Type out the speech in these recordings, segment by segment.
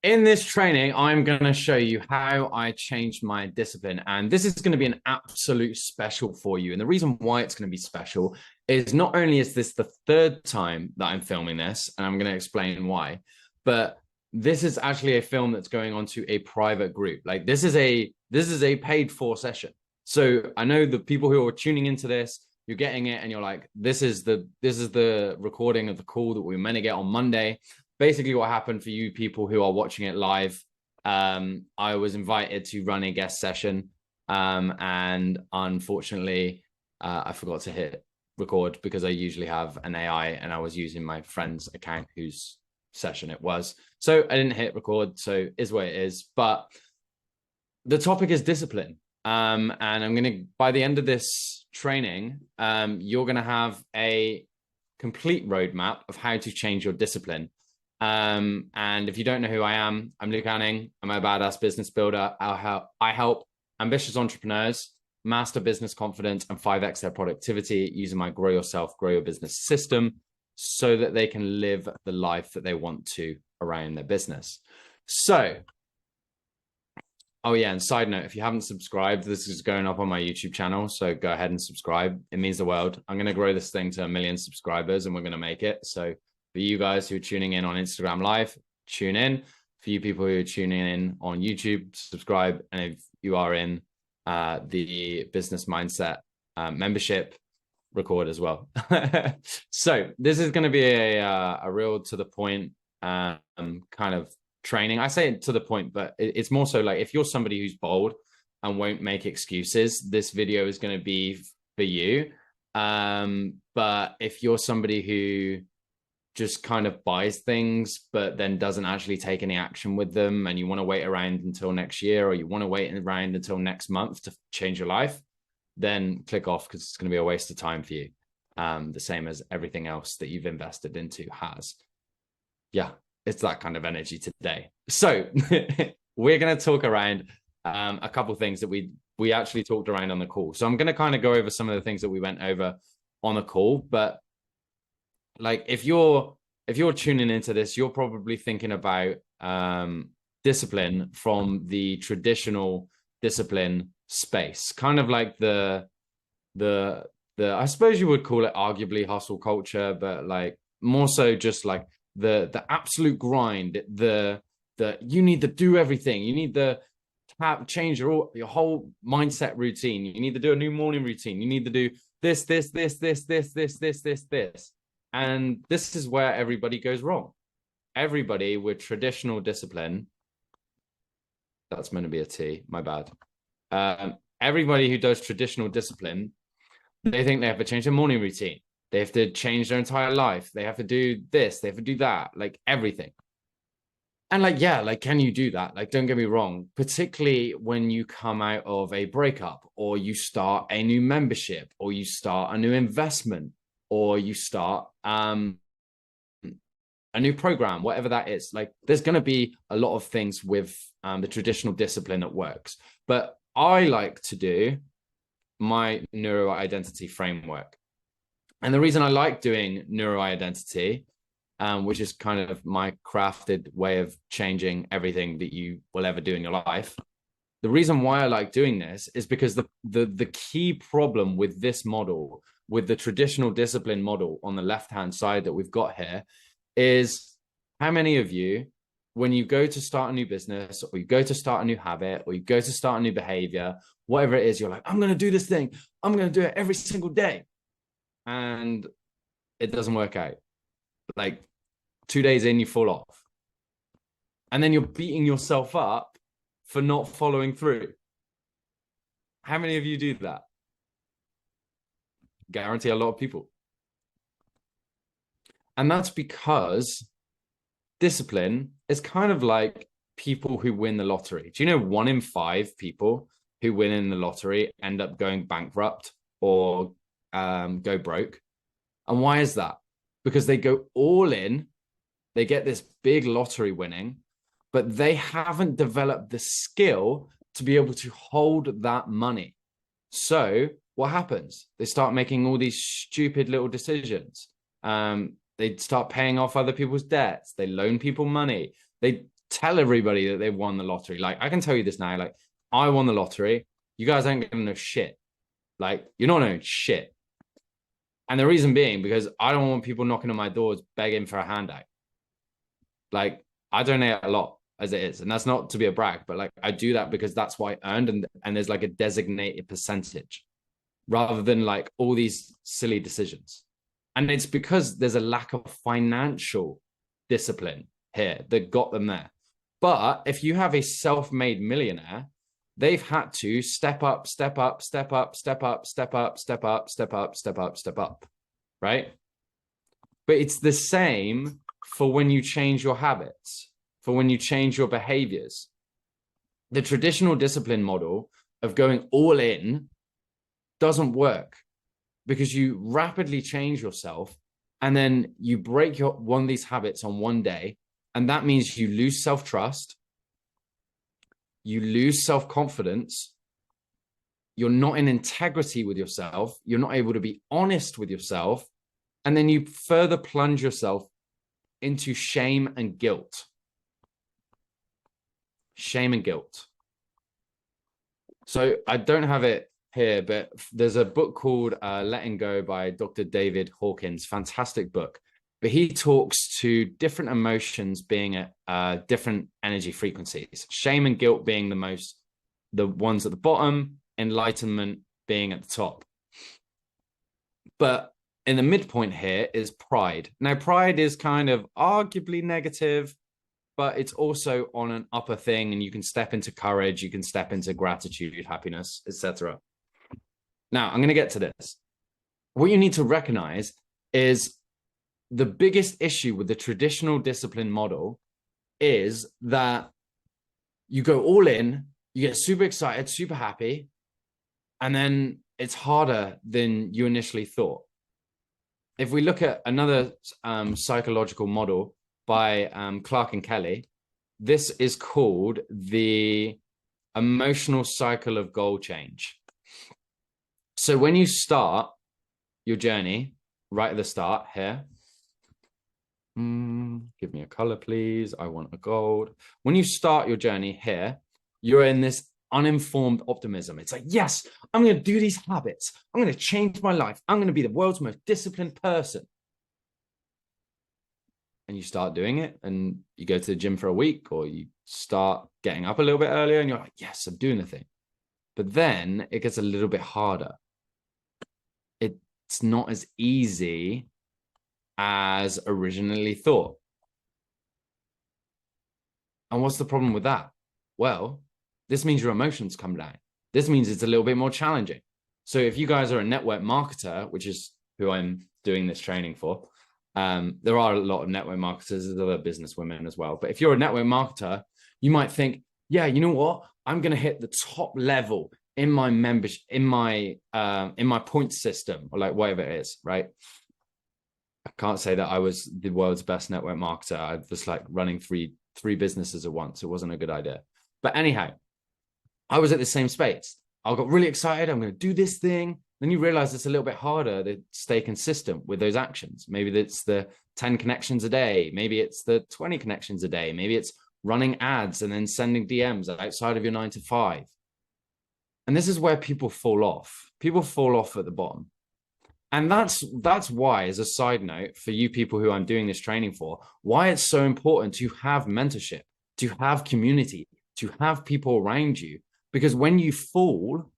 In this training, I'm going to show you how I changed my discipline. And this is going to be an absolute special for you. And the reason why it's going to be special is not only is this the third time that I'm filming this, and I'm going to explain why, but this is actually a film that's going on to a private group. Like this is a paid for session. So I know the people who are tuning into this, you're getting it and you're like, this is the recording of the call that we were meant to get on Monday. Basically what happened for you people who are watching it live, I was invited to run a guest session, and unfortunately I forgot to hit record because I usually have an AI and I was using my friend's account whose session it was, so I didn't hit record. So is what it is. But the topic is discipline, and I'm gonna, by the end of this training, you're gonna have a complete roadmap of how to change your discipline. And if you don't know who I am, I'm Luke Anning. I'm a badass business builder. I help ambitious entrepreneurs master business confidence and 5x their productivity using my Grow Yourself, Grow Your Business system so that they can live the life that they want to around their business. So, oh yeah, and side note, if you haven't subscribed, this is going up on my YouTube channel, so go ahead and subscribe. It means the world. I'm going to grow this thing to 1 million subscribers and we're going to make it. So for you guys who are tuning in on Instagram Live, tune in. For you people who are tuning in on YouTube, subscribe. And if you are in the business mindset membership, record as well. So this is going to be a real to the point kind of training. I say it to the point, but it's more so like if you're somebody who's bold and won't make excuses, this video is going to be for you. But if you're somebody who just kind of buys things, but then doesn't actually take any action with them, and you want to wait around until next year, or you want to wait around until next month to change your life, then click off because it's going to be a waste of time for you. The same as everything else that you've invested into has. Yeah, it's that kind of energy today. So we're going to talk around a couple of things that we actually talked around on the call. So I'm going to kind of go over some of the things that we went over on the call, but like if you're tuning into this, you're probably thinking about discipline from the traditional discipline space, kind of like the I suppose you would call it arguably hustle culture, but like more so just like the absolute grind, the you need to do everything, you need to change your whole mindset routine, you need to do a new morning routine, you need to do this. And this is where everybody goes wrong. Everybody with traditional discipline, that's meant to be a T, my bad. Everybody who does traditional discipline, they think they have to change their morning routine. They have to change their entire life. They have to do this, they have to do that, like everything. And like, yeah, like, can you do that? Like, don't get me wrong, particularly when you come out of a breakup, or you start a new membership, or you start a new investment, or you start a new program, whatever that is. Like there's going to be a lot of things with the traditional discipline that works. But I like to do my neuro identity framework. And the reason I like doing neuro identity, which is kind of my crafted way of changing everything that you will ever do in your life. The reason why I like doing this is because the key problem with this model, with the traditional discipline model on the left-hand side that we've got here, is how many of you, when you go to start a new business, or you go to start a new habit, or you go to start a new behavior, whatever it is, you're like, I'm going to do this thing, I'm going to do it every single day. And it doesn't work out. Like 2 days in, you fall off. And then you're beating yourself up for not following through. How many of you do that? Guarantee a lot of people. And that's because discipline is kind of like people who win the lottery. Do you know 1 in 5 people who win in the lottery end up going bankrupt or go broke? And why is that? Because they go all in, they get this big lottery winning, but they haven't developed the skill to be able to hold that money. So what happens? They start making all these stupid little decisions. They start paying off other people's debts. They loan people money. They tell everybody that they've won the lottery. Like, I can tell you this now, like, I won the lottery. You guys ain't gonna know shit. Like, you're not knowing shit. And the reason being, because I don't want people knocking on my doors begging for a handout. Like, I donate a lot as it is. And that's not to be a brag, but like, I do that because that's what I earned. And there's like a designated percentage rather than like all these silly decisions. And it's because there's a lack of financial discipline here that got them there. But if you have a self-made millionaire, they've had to step up, step up, step up, step up, step up, step up, step up, step up, step up, right? But it's the same for when you change your habits, for when you change your behaviors. The traditional discipline model of going all in doesn't work because you rapidly change yourself and then you break one of these habits on one day. And that means you lose self-trust, you lose self-confidence, you're not in integrity with yourself, you're not able to be honest with yourself, and then you further plunge yourself into shame and guilt. Shame and guilt. So I don't have it here, but there's a book called Letting Go by Dr. David Hawkins, fantastic book. But he talks to different emotions being at different energy frequencies. Shame and guilt being the ones at the bottom, enlightenment being at the top. But in the midpoint here is pride. Now, pride is kind of arguably negative, but it's also on an upper thing, and you can step into courage, you can step into gratitude, happiness, etc. Now, I'm going to get to this. What you need to recognize is the biggest issue with the traditional discipline model is that you go all in, you get super excited, super happy, and then it's harder than you initially thought. If we look at another psychological model by Clark and Kelly, this is called the emotional cycle of goal change. So when you start your journey, right at the start here, give me a color, please. I want a gold. When you start your journey here, you're in this uninformed optimism. It's like, yes, I'm going to do these habits. I'm going to change my life. I'm going to be the world's most disciplined person. And you start doing it, and you go to the gym for a week, or you start getting up a little bit earlier, and you're like, yes, I'm doing the thing. But then it gets a little bit harder. It's not as easy as originally thought. And what's the problem with that? Well, this means your emotions come down. This means it's a little bit more challenging. So if you guys are a network marketer, which is who I'm doing this training for, there are a lot of network marketers, there's other business women as well. But if you're a network marketer, you might think, yeah, you know what? I'm going to hit the top level in my membership, in my point system, or like whatever it is, right? I can't say that I was the world's best network marketer. I was like running three businesses at once. It wasn't a good idea. But anyhow, I was at the same space. I got really excited. I'm going to do this thing. Then you realize it's a little bit harder to stay consistent with those actions. Maybe it's the 10 connections a day. Maybe it's the 20 connections a day. Maybe it's running ads and then sending DMs outside of your 9 to 5. And this is where people fall off. People fall off at the bottom. And that's why, as a side note, for you people who I'm doing this training for, why it's so important to have mentorship, to have community, to have people around you. Because when you fall,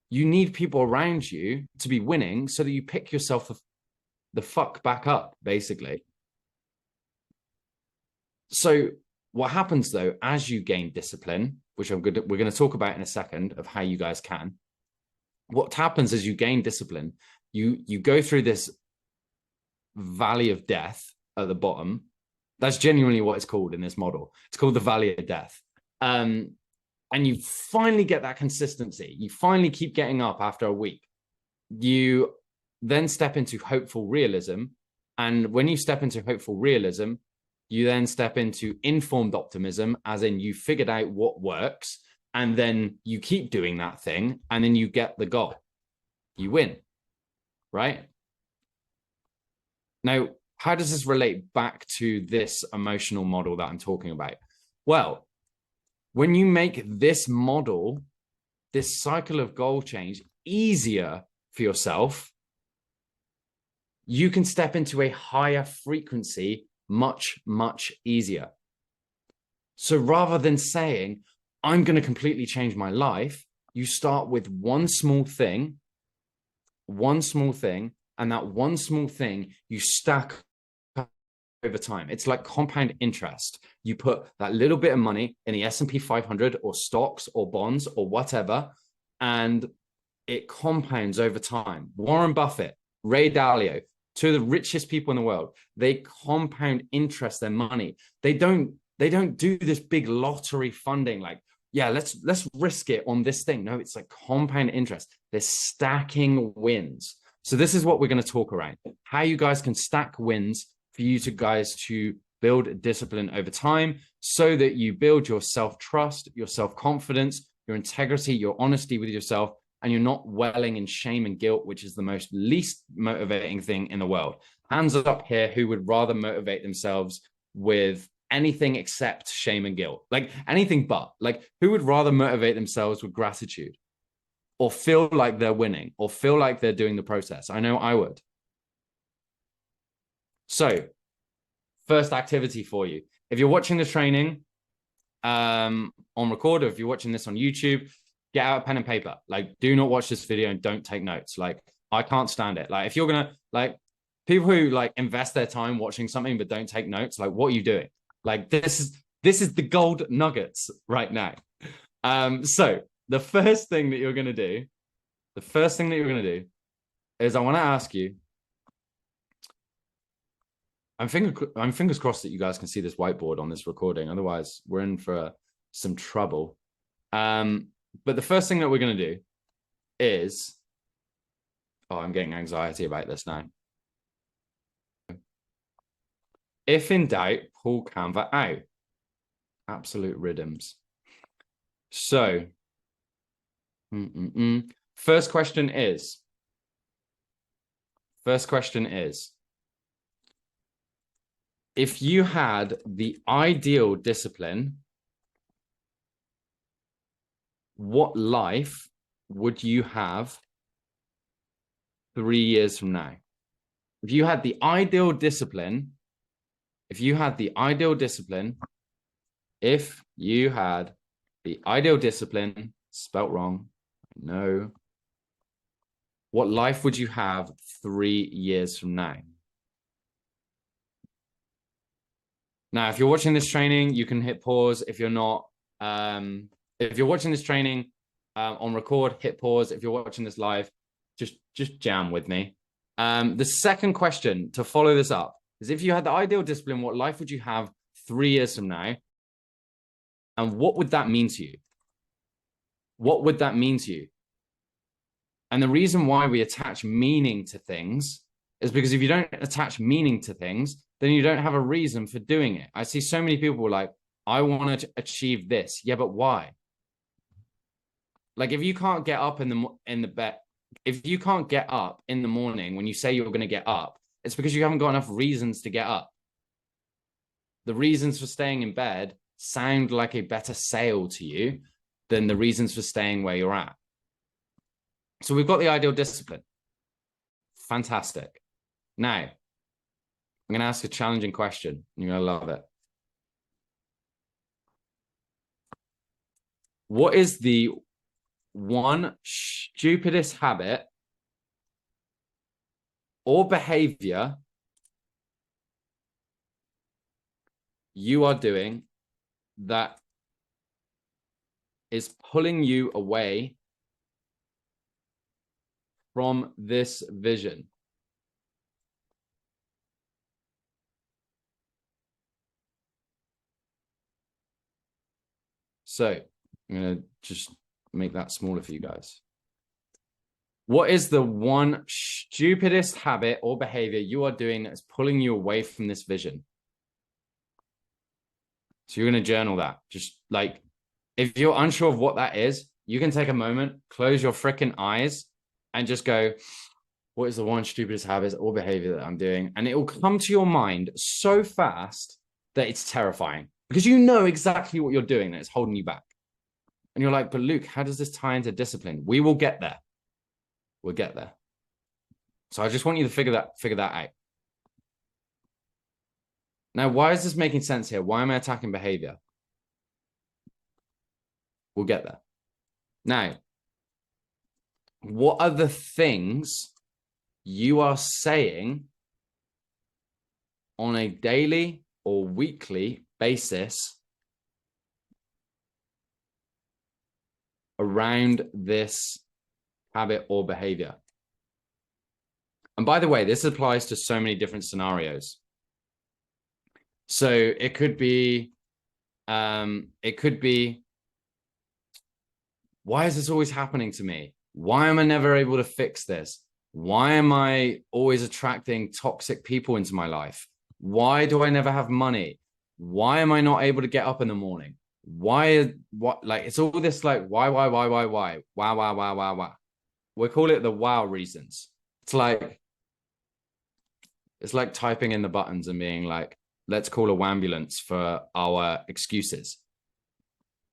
you need people around you to be winning so that you pick yourself the fuck back up, basically. So what happens, though, as you gain discipline, which we're going to talk about in a second of how you guys can, what happens as you gain discipline, you go through this valley of death at the bottom. That's genuinely what it's called in this model. It's called the valley of death. And you finally get that consistency. You finally keep getting up after a week. You then step into hopeful realism. And when you step into hopeful realism, you then step into informed optimism, as in you figured out what works, and then you keep doing that thing, and then you get the goal. You win, right? Now, how does this relate back to this emotional model that I'm talking about? Well, when you make this model, this cycle of goal change easier for yourself, you can step into a higher frequency much, much easier. So rather than saying, I'm going to completely change my life, you start with one small thing, and that one small thing you stack over time. It's like compound interest. You put that little bit of money in the S&P 500 or stocks or bonds or whatever, and it compounds over time. Warren Buffett, Ray Dalio, two of the richest people in the world, they compound interest their money. They don't do this big lottery funding like, yeah, let's risk it on this thing. No, it's like compound interest. They're stacking wins. So this is what we're going to talk around, how you guys can stack wins for you to build discipline over time so that you build your self-trust, your self-confidence, your integrity, your honesty with yourself, and you're not welling in shame and guilt, which is the least motivating thing in the world. Hands up here who would rather motivate themselves with anything except shame and guilt, like anything but, like who would rather motivate themselves with gratitude or feel like they're winning or feel like they're doing the process? I know I would. So first activity for you. If you're watching the training on record, or if you're watching this on YouTube, get out a pen and paper. Like, do not watch this video and don't take notes. Like, I can't stand it. Like, if you're going to, like, people who like invest their time watching something but don't take notes, like, what are you doing? Like, this is the gold nuggets right now. So the first thing that you're going to do, is I want to ask you, I'm fingers crossed that you guys can see this whiteboard on this recording. Otherwise, we're in for some trouble. But the first thing that we're going to do is, oh, I'm getting anxiety about this now. If in doubt, pull Canva out. Absolute rhythms. So, first question is, if you had the ideal discipline, what life would you have 3 years from now? If you had the ideal discipline, spelt wrong, no. What life would you have 3 years from now? Now, if you're watching this training, you can hit pause. If you're not, if you're watching this training on record, hit pause. If you're watching this live, just jam with me. The second question to follow this up is, if you had the ideal discipline, what life would you have 3 years from now? And what would that mean to you? What would that mean to you? And the reason why we attach meaning to things is because if you don't attach meaning to things, then you don't have a reason for doing it. I see so many people like, I want to achieve this. Yeah, but why? Like, if you can't get up in the bed, if you can't get up in the morning when you say you're going to get up, it's because you haven't got enough reasons to get up. The reasons for staying in bed sound like a better sale to you than the reasons for staying where you're at. So we've got the ideal discipline. Fantastic. Now, I'm going to ask a challenging question. You're going to love it. What is the one stupidest habit or behavior you are doing that is pulling you away from this vision? So I'm going to just make that smaller for you guys. What is the one stupidest habit or behavior you are doing that's pulling you away from this vision? So you're going to journal that. Just like, if you're unsure of what that is, you can take a moment, close your freaking eyes, and just go, what is the one stupidest habit or behavior that I'm doing? And it will come to your mind so fast that it's terrifying. because you know exactly what you're doing that's holding you back. And you're like, but Luke, how does this tie into discipline? We will get there. We'll get there. So I just want you to figure that out. Now, why is this making sense here? Why am I attacking behavior? We'll get there. Now, what are the things you are saying on a daily or weekly basis around this habit or behavior? And by the way, this applies to so many different scenarios. So it could be, why is this always happening to me? Why am I never able to fix this? Why am I always attracting toxic people into my life? Why do I never have money? Why am I not able to get up in the morning? Like, it's all this like, why? Why? We call it the wow reasons. It's like typing in the buttons and being like, let's call a wambulance for our excuses.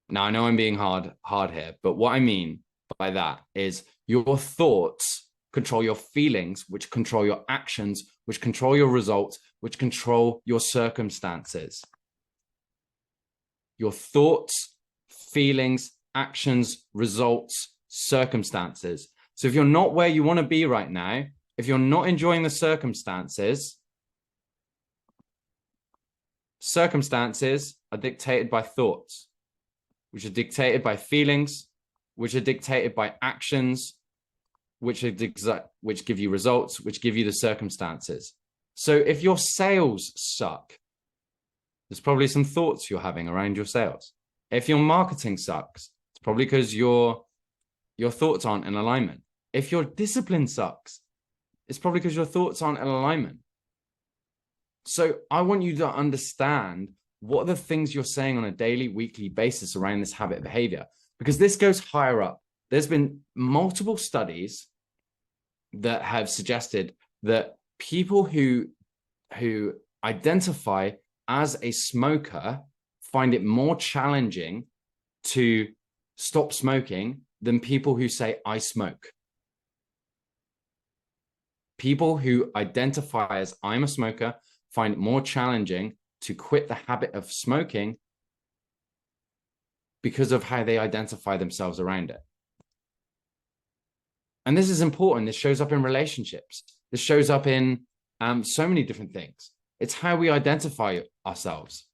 Now, I know I'm being hard here, but what I mean by that is your thoughts control your feelings, which control your actions, which control your results, which control your circumstances. Your thoughts, feelings, actions, results, circumstances. So if you're not where you want to be right now, if you're not enjoying the circumstances are dictated by thoughts, which are dictated by feelings, which are dictated by actions, which give you results, which give you the circumstances. So if your sales suck, there's probably some thoughts you're having around your sales. If your marketing sucks, it's probably because your thoughts aren't in alignment. If your discipline sucks, it's probably because your thoughts aren't in alignment. So I want you to understand what are the things you're saying on a daily, weekly basis around this habit behavior, because this goes higher up. There's been multiple studies that have suggested that people who identify as a smoker find it more challenging to stop smoking than people who say, I smoke. People who identify as I'm a smoker find it more challenging to quit the habit of smoking because of how they identify themselves around it. And this is important. This shows up in relationships. This shows up in so many different things. It's how we identify ourselves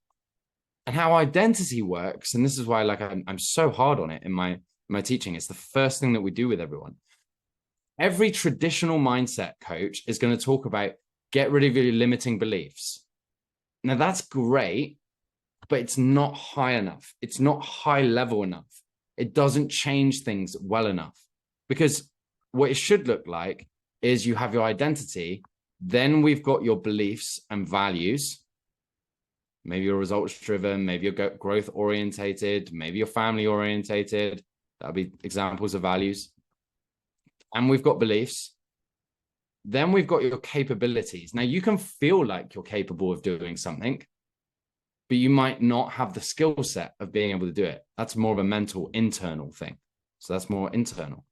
and how identity works. And this is why, like, I'm so hard on it in my teaching. It's the first thing that we do with everyone. Every traditional mindset coach is going to talk about get rid of your limiting beliefs. Now, that's great, but it's not high enough. It's not high level enough. It doesn't change things well enough, because what it should look like is you have your identity, then we've got your beliefs and values. Maybe you're results driven, maybe you're growth orientated, maybe you're family orientated. That'll be examples of values. And we've got beliefs. Then we've got your capabilities. Now, you can feel like you're capable of doing something, but you might not have the skill set of being able to do it. That's more of a mental, internal thing. So that's more internal.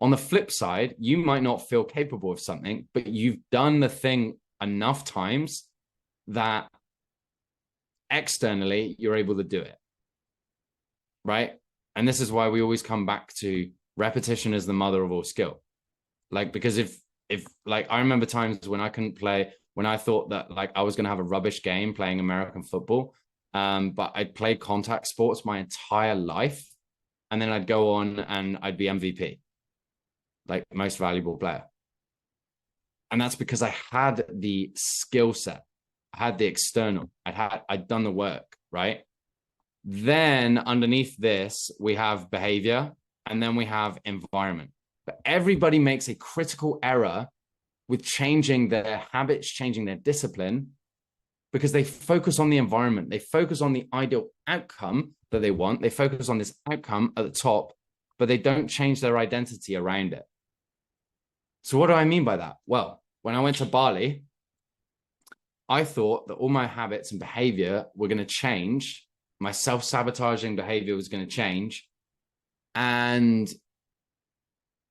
On the flip side, you might not feel capable of something, but you've done the thing enough times that externally you're able to do it, right? And this is why we always come back to repetition is the mother of all skill. Like, because if like, I remember times when I couldn't play, when I thought that like I was going to have a rubbish game playing American football, but I'd played contact sports my entire life, and then I'd go on and I'd be MVP, like most valuable player. And that's because I had the skill set, I had the external, I'd done the work, right? Then underneath this, we have behavior, and then we have environment. But everybody makes a critical error with changing their habits, changing their discipline, because they focus on the environment. They focus on the ideal outcome that they want. They focus on this outcome at the top, but they don't change their identity around it. So what do I mean by that? Well, when I went to Bali, I thought that all my habits and behavior were going to change. My self-sabotaging behavior was going to change. And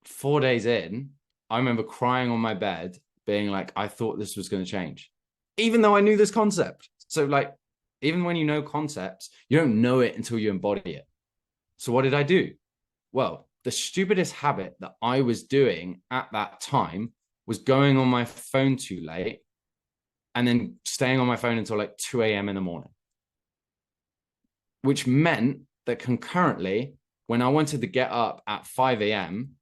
4 days in, I remember crying on my bed, being like, I thought this was going to change, even though I knew this concept. So like, even when you know concepts, you don't know it until you embody it. So what did I do? Well, the stupidest habit that I was doing at that time was going on my phone too late and then staying on my phone until like 2 a.m. in the morning, which meant that concurrently, when I wanted to get up at 5 a.m.,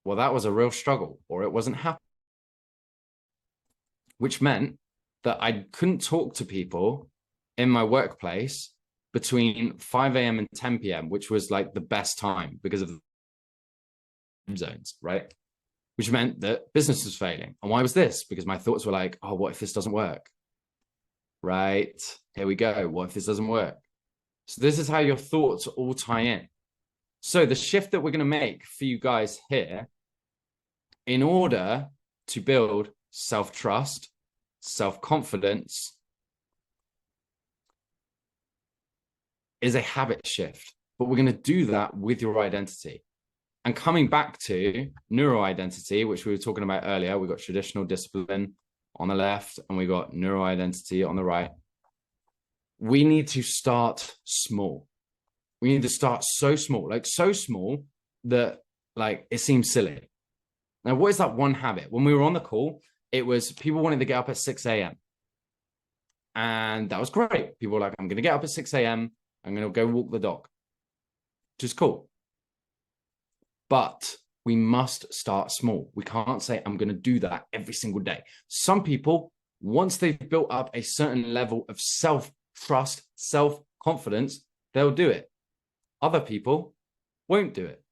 well, that was a real struggle, or it wasn't happening, which meant that I couldn't talk to people in my workplace between 5 a.m. and 10 p.m., which was like the best time because of the zones, right? Which meant that business was failing. And why was this? Because my thoughts were like, oh, what if this doesn't work? Right? Here we go. What if this doesn't work? So this is how your thoughts all tie in. So the shift that we're going to make for you guys here, in order to build self-trust, self-confidence, is a habit shift. But we're going to do that with your identity. And coming back to neuro identity, which we were talking about earlier, we got traditional discipline on the left and we got neuro identity on the right. We need to start small. We need to start so small, like so small that like it seems silly. Now, what is that one habit? When we were on the call, it was people wanted to get up at 6 a.m. And that was great. People were like, I'm going to get up at 6 a.m. I'm going to go walk the dog, which is cool. But we must start small. We can't say, I'm going to do that every single day. Some people, once they've built up a certain level of self-trust, self-confidence, they'll do it. Other people won't do it.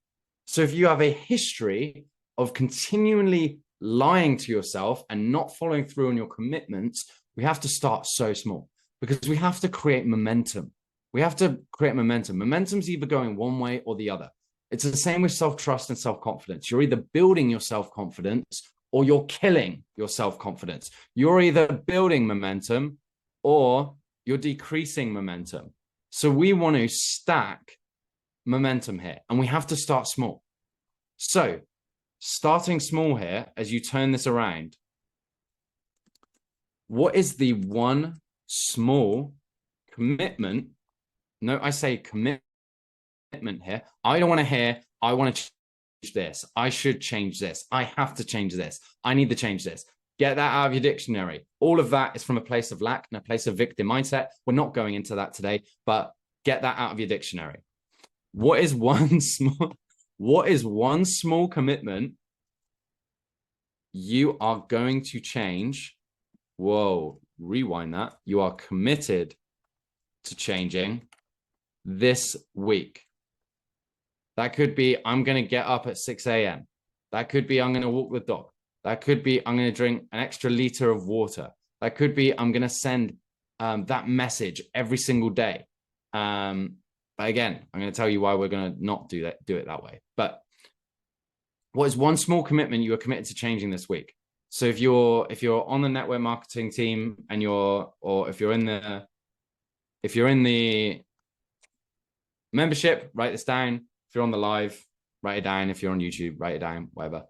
So if you have a history of continually lying to yourself and not following through on your commitments, we have to start so small because we have to create momentum. We have to create momentum. Momentum's either going one way or the other. It's the same with self-trust and self-confidence. You're either building your self-confidence or you're killing your self-confidence. You're either building momentum or you're decreasing momentum. So we want to stack momentum here, and we have to start small. So starting small here, as you turn this around, what is the one small commitment? No, I say commitment here. I don't want to hear, I want to change this. I should change this. I have to change this. I need to change this. Get that out of your dictionary. All of that is from a place of lack and a place of victim mindset. We're not going into that today, but get that out of your dictionary. What is one small commitment you are going to change? Whoa, rewind that. You are committed to changing this week. That could be, I'm going to get up at 6 a.m. That could be, I'm going to walk the dog. That could be, I'm going to drink an extra liter of water. That could be, I'm going to send that message every single day. But again, I'm going to tell you why we're going to not do it that way. But what is one small commitment you are committed to changing this week? So if you're on the network marketing team and if you're in the membership, write this down. If you're on the live, write it down. If you're on YouTube, write it down, whatever.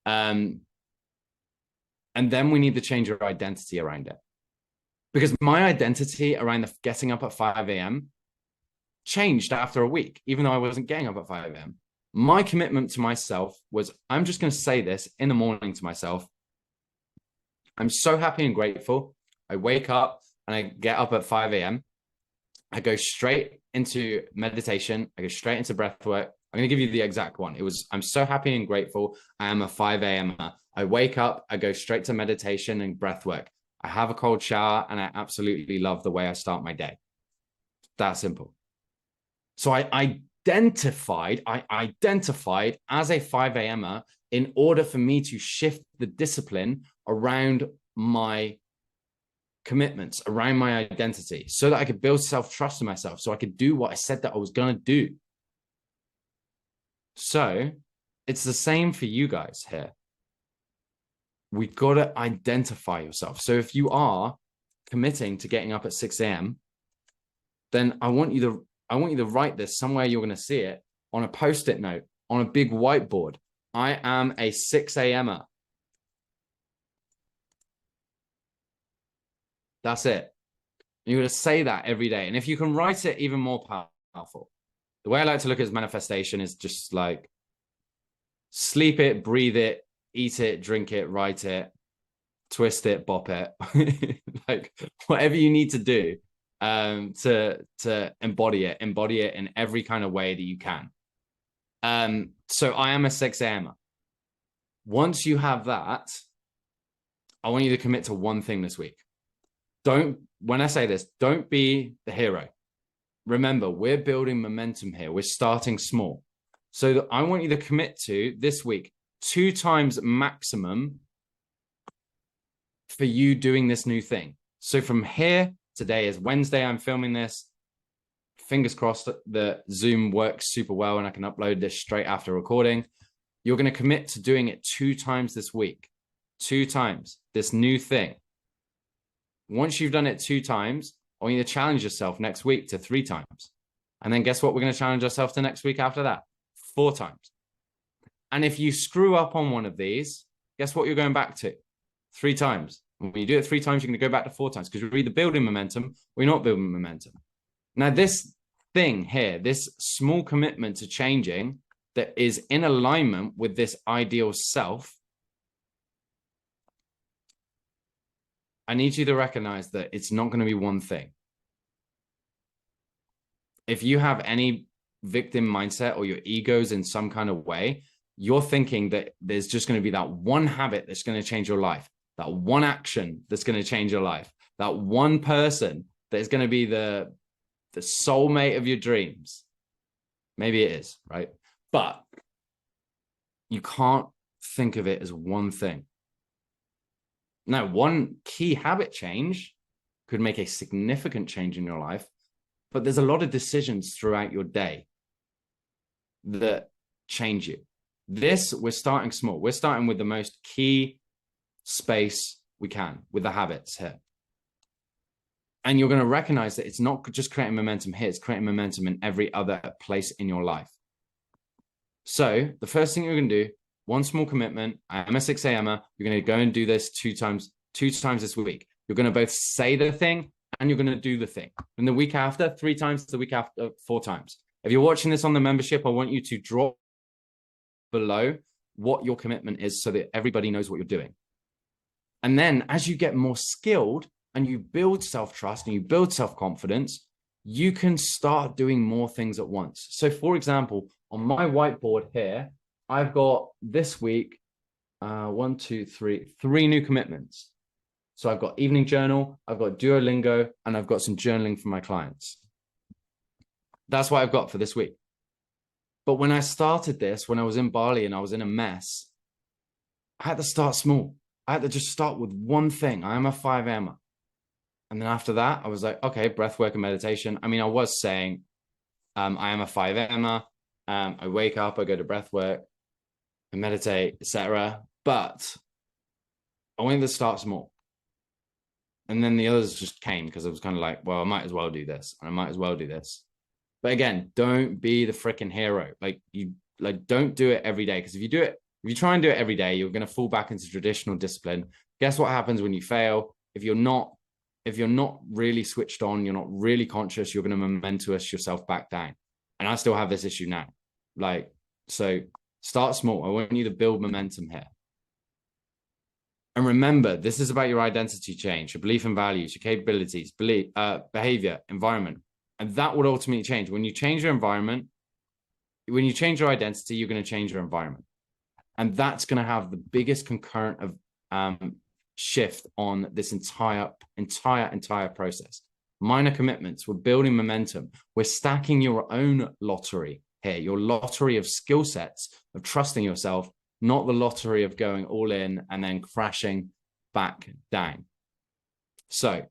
And then we need to change your identity around it. Because my identity around the getting up at 5 a.m. changed after a week, even though I wasn't getting up at 5 a.m. My commitment to myself was, I'm just going to say this in the morning to myself. I'm so happy and grateful. I wake up and I get up at 5 a.m. I go straight into meditation. I go straight into breath work. I'm going to give you the exact one. It was, I'm so happy and grateful. I am a 5 a.m. I wake up, I go straight to meditation and breath work. I have a cold shower and I absolutely love the way I start my day. That simple. So I identified as a 5 a.m. in order for me to shift the discipline around my commitments, around my identity, so that I could build self-trust in myself, so I could do what I said that I was going to do. So it's the same for you guys here. We've got to identify yourself. So if you are committing to getting up at 6 a.m., then I want you to write this somewhere you're going to see it, on a post-it note, on a big whiteboard. I am a 6 a.m.er. That's it. You're going to say that every day. And if you can write it, even more powerful. The way I like to look at manifestation is just like sleep it, breathe it, eat it, drink it, write it, twist it, bop it. Like whatever you need to do to embody it in every kind of way that you can. So I am a 6 a.m.er. Once you have that, I want you to commit to one thing this week. When I say this, don't be the hero. Remember, we're building momentum here. We're starting small. So I want you to commit to this week 2 times maximum for you doing this new thing. So from here, today is Wednesday, I'm filming this. Fingers crossed that the Zoom works super well and I can upload this straight after recording. You're going to commit to doing it 2 times this week. 2 times, this new thing. Once you've done it 2 times, I want you to challenge yourself next week to 3 times. And then guess what we're going to challenge ourselves to next week after that? 4 times. And if you screw up on one of these, guess what you're going back to? 3 times. When you do it 3 times, you're going to go back to 4 times because you're either building momentum or you're not building momentum. Now, this thing here, this small commitment to changing that is in alignment with this ideal self, I need you to recognize that it's not going to be one thing. If you have any victim mindset or your ego's in some kind of way, you're thinking that there's just going to be that one habit that's going to change your life, that one action that's going to change your life, that one person that is going to be the soulmate of your dreams. Maybe it is, right? But you can't think of it as one thing. Now, one key habit change could make a significant change in your life, but there's a lot of decisions throughout your day that change you. We're starting small. We're starting with the most key space we can with the habits here. And you're going to recognize that it's not just creating momentum here, it's creating momentum in every other place in your life. So the first thing you're going to do, one small commitment. I am a 6 a.m.er. You're going to go and do this 2 times this week. You're going to both say the thing and you're going to do the thing. And the week after, 3 times, the week after, 4 times. If you're watching this on the membership, I want you to drop below what your commitment is so that everybody knows what you're doing. And then as you get more skilled and you build self-trust and you build self-confidence, you can start doing more things at once. So for example, on my whiteboard here, I've got this week, 3 new commitments. So I've got evening journal, I've got Duolingo, and I've got some journaling for my clients. That's what I've got for this week. But when I started this, when I was in Bali and I was in a mess, I had to start small. I had to just start with one thing. I am a 5 a.m.er. And then after that, I was like, okay, breath work and meditation. I mean, I was saying, I am a 5 a.m.er. I wake up, I go to breath work, I meditate, etc. But I wanted to start small. And then the others just came because I was kind of like, well, I might as well do this. And I might as well do this. But again, don't be the freaking hero. Don't do it every day. Because if you try and do it every day, you're going to fall back into traditional discipline. Guess what happens when you fail? If you're not really switched on, you're not really conscious, you're going to momentous yourself back down. And I still have this issue now. So start small. I want you to build momentum here. And remember, this is about your identity change, your belief and values, your capabilities, behavior, environment. And that would ultimately change. When you change your environment, when you change your identity, you're going to change your environment. And that's going to have the biggest concurrent of shift on this entire process. Minor commitments, we're building momentum. We're stacking your own lottery here, your lottery of skill sets, of trusting yourself, not the lottery of going all in and then crashing back down. So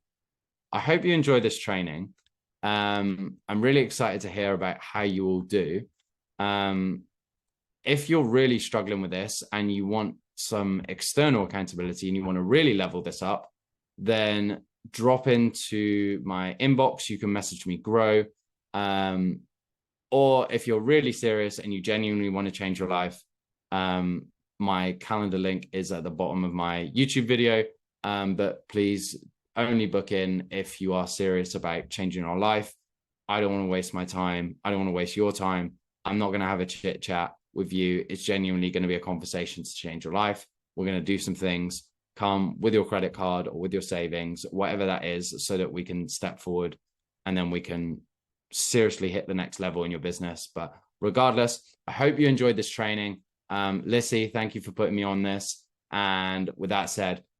I hope you enjoy this training. I'm really excited to hear about how you all do. If you're really struggling with this and you want some external accountability and you want to really level this up, then drop into my inbox. You can message me, Grow. Or if you're really serious and you genuinely want to change your life, my calendar link is at the bottom of my YouTube video. But please only book in if you are serious about changing your life. I don't want to waste my time. I don't want to waste your time. I'm not going to have a chit chat with you. It's genuinely going to be a conversation to change your life. We're going to do some things. Come with your credit card or with your savings, whatever that is, so that we can step forward and then we can seriously hit the next level in your business. But regardless, I hope you enjoyed this training. Lissy, thank you for putting me on this. And with that said,